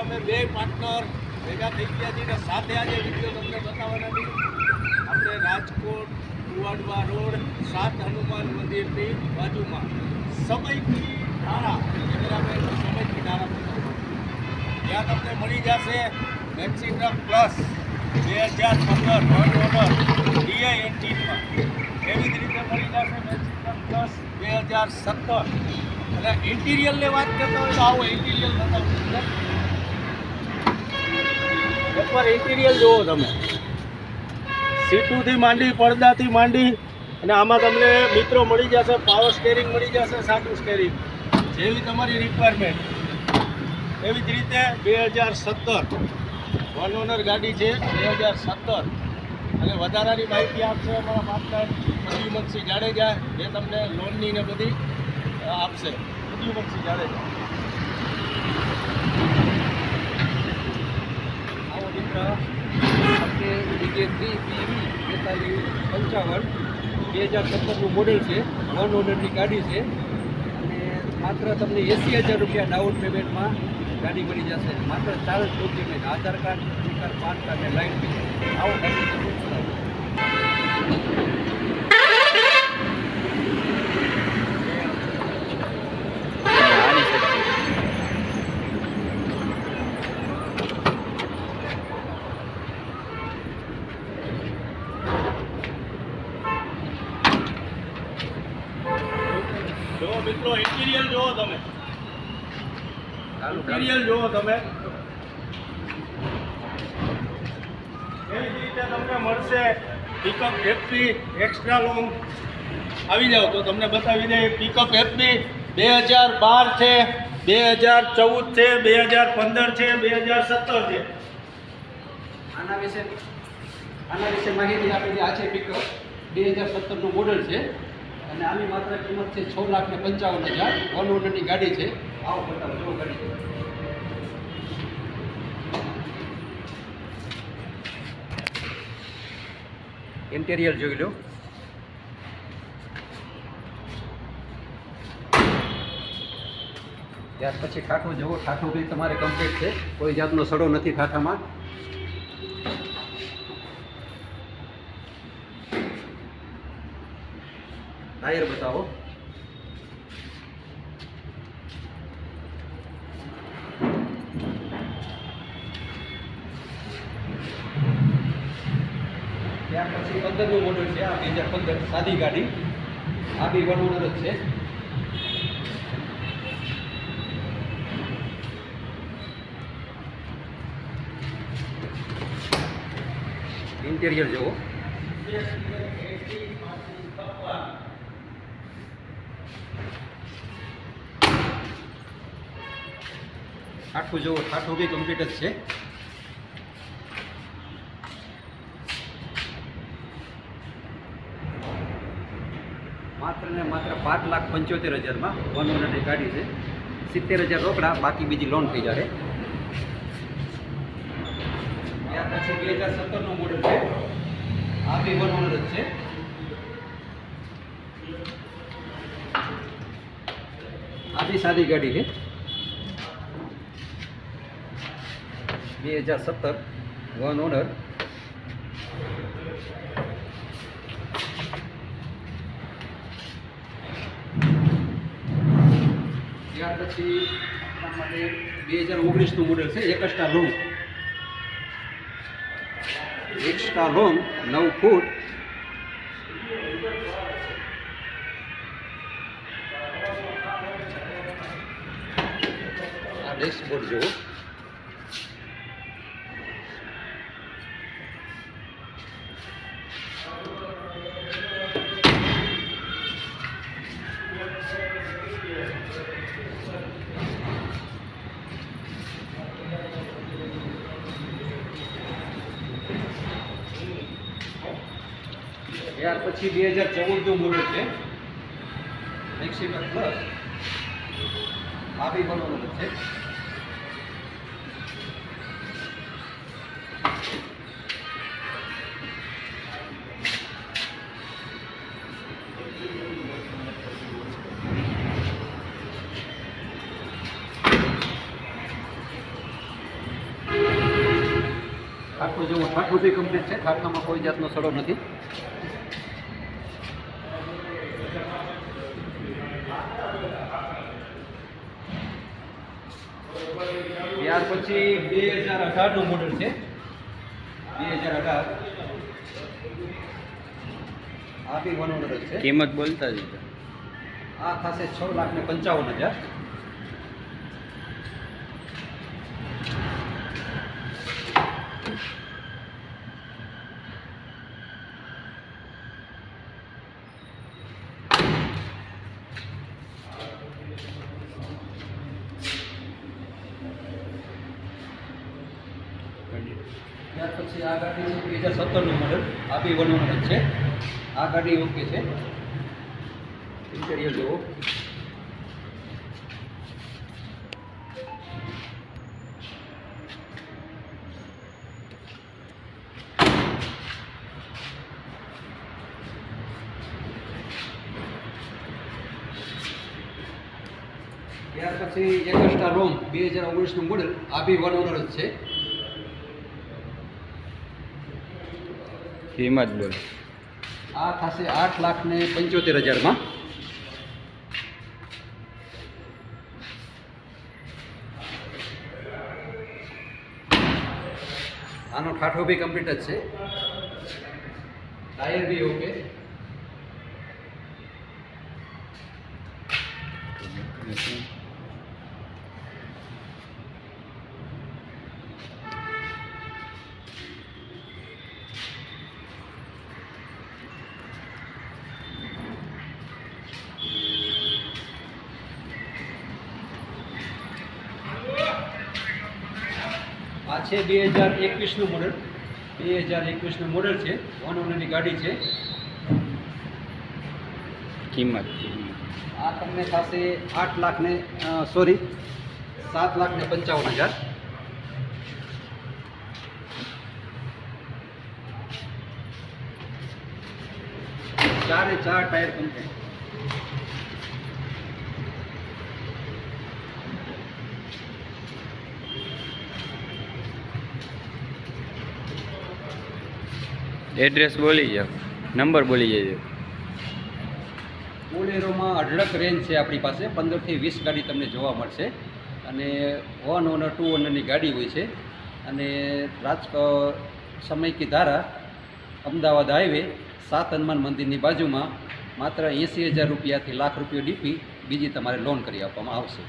અમે બે પાર્ટનર ભેગા થઈ ગયા છીએ સાથે આજે વિડીયો તમને બતાવવાના છીએ. આપણે રાજકોટ કુવાડવા રોડ 7 હનુમાન મંદિરની બાજુમાં સમયથી ધારા સમયથી ધારા ત્યાં તમને મળી જશે maxi truck plus 2015 order DI એન્જિનમાં. એવી જ રીતે મળી જશે મેક્સી ટ્રક પ્લસ 2017. અને ઇન્ટિરિયરની વાત કરતા હોય તો આવો ઇન્ટિરિયર બતાવું. એકવાર ઇન્ટિરિયર જુઓ તમે, સીટુથી માંડી પડદાથી માંડી અને આમાં તમને મિત્રો મળી જશે પાવર સ્ટેરિંગ મળી જશે, સાટું સ્ટેરિંગ જેવી તમારી રિક્વાયરમેન્ટ એવી જ રીતે 2017 વન ઓનર ગાડી છે 2017. અને વધારાની માહિતી આપશે અમારા પાર્ટનર પ્રદ્યુમનસિંહ જાડેજા, જે તમને લોનની ને બધી આપશે. પ્રદ્યુમનસિંહ જાડેજા આવો મિત્ર. આપણે BJ3 BV 4555 2017નું મોડેલ છે, વન ઓનરની ગાડી છે. અને માત્ર તમને 80,000 રૂપિયા ડાઉન પેમેન્ટમાં ગાડી મળી જશે. માત્ર 4 જ ડોક્યુમેન્ટ, આધાર કાર્ડ, સ્ટીકર, પાન કાર્ડ અને લાઇટ બિલ. આવો ગાડી તમે ચલાવો. જો મિત્રો ઇન્ટિરિયર જુઓ તમે, ઇન્ટિરિયર જુઓ તમે. એવી જ રીતે તમને મળશે પિકઅપ એફપી એક્સ્ટ્રા લોંગ. આવી જાઓ તો તમને બતાવી દઈએ. પિકઅપ એફપી 2012 છે, 2014 છે, 2015 છે, 2017 છે. આના વિશે માહિતી આપેલી. આ છે પિકઅપ 2017નું મોડલ છે અને આની માત્ર કિંમત છે 6,55,000. વન ઓનરની ગાડી છે. આવો બતાવો જો ગાડી. ઇન્ટેરિયર જોઈ લો. ત્યાર પછી ઠાઠું જુઓ. ઠાઠું બી તમારે કમ્પ્લીટ છે, કોઈ જાતનો સડો નથી ઠાઠામાં. ટાયર બતાવો. ત્યાર પછી 15નું મોડલ છે. આ 2015 સાદી ગાડી. આ બી વન ઓનર જ છે. ઇન્ટેરિયર જુઓ. ઠાઠું જુઓ. ઠાઠું બી કમ્પ્લીટ જ છે. માત્ર ને માત્ર 5,75,000માં વન ઓનરની ગાડી છે. 70,000 રોકડા, બાકી બીજી લોન થઈ જાય. ત્યાર પછી 2017નું મોડલ છે. આ બી વન ઓનર જ છે. આ બી સાદી ગાડી છે. 2017 વન ઓનર. ત્યાર પછી આપણા માટે 2019નું મોડલ છે. એક્સ્ટ્રા લોંગ 9 ફૂટ. આ ડેશબોર્ડ જુઓ. ત્યાર પછી 2014નું મોડલ છે. Maxi truck plus. આ બી વન ઓનર છે. આખો જેવો ઠાઠું બી કમ્પ્લીટ છે, ઠાઠામાં કોઈ જાતનો સડો નથી. ત્યાર પછી 2018નું મોડલ છે. 2018 આ બી 1 ઓનર જ છે. કિંમત બોલતા જ આ થશે 6,55,000. ત્યાર પછી આ ગાડી છે 2017નું મોડલ. આ બી 1 ઓનર જ છે. આ ગાડી ઓકે છે. ઇન્ટિરિયર જુઓ. ત્યાર પછી એગસ્ટા રોમ 2019નું મોડલ. આ બી 1 ઓનર જ છે. કિંમત બોલ. આ થશે 8,75,000માં. આનો ઠાઠો બી કમ્પ્લીટ જ છે. ટાયર બી ઓકે. આ છે 2021નું મોડલ. 2021નું મોડલ છે. 1 ઓનરની ગાડી છે. કિંમત આ તમને થશે 7,55,000. ચારે ચાર ટાયર કમ્પ્લીટ. એડ્રેસ બોલી જાઓ, નંબર બોલી જજો. બોલેરોમાં અઢળક રેન્જ છે આપણી પાસે. 15 થી 20 ગાડી તમને જોવા મળશે. અને 1 ઓનર 2 ઓનરની ગાડી હોય છે. અને સમય કી ધારા અમદાવાદ હાઈવે 7 હનુમાન મંદિરની બાજુમાં માત્ર 80,000 રૂપિયાથી ₹1,00,000 ડીપી બીજી તમારે લોન કરી આપવામાં આવશે.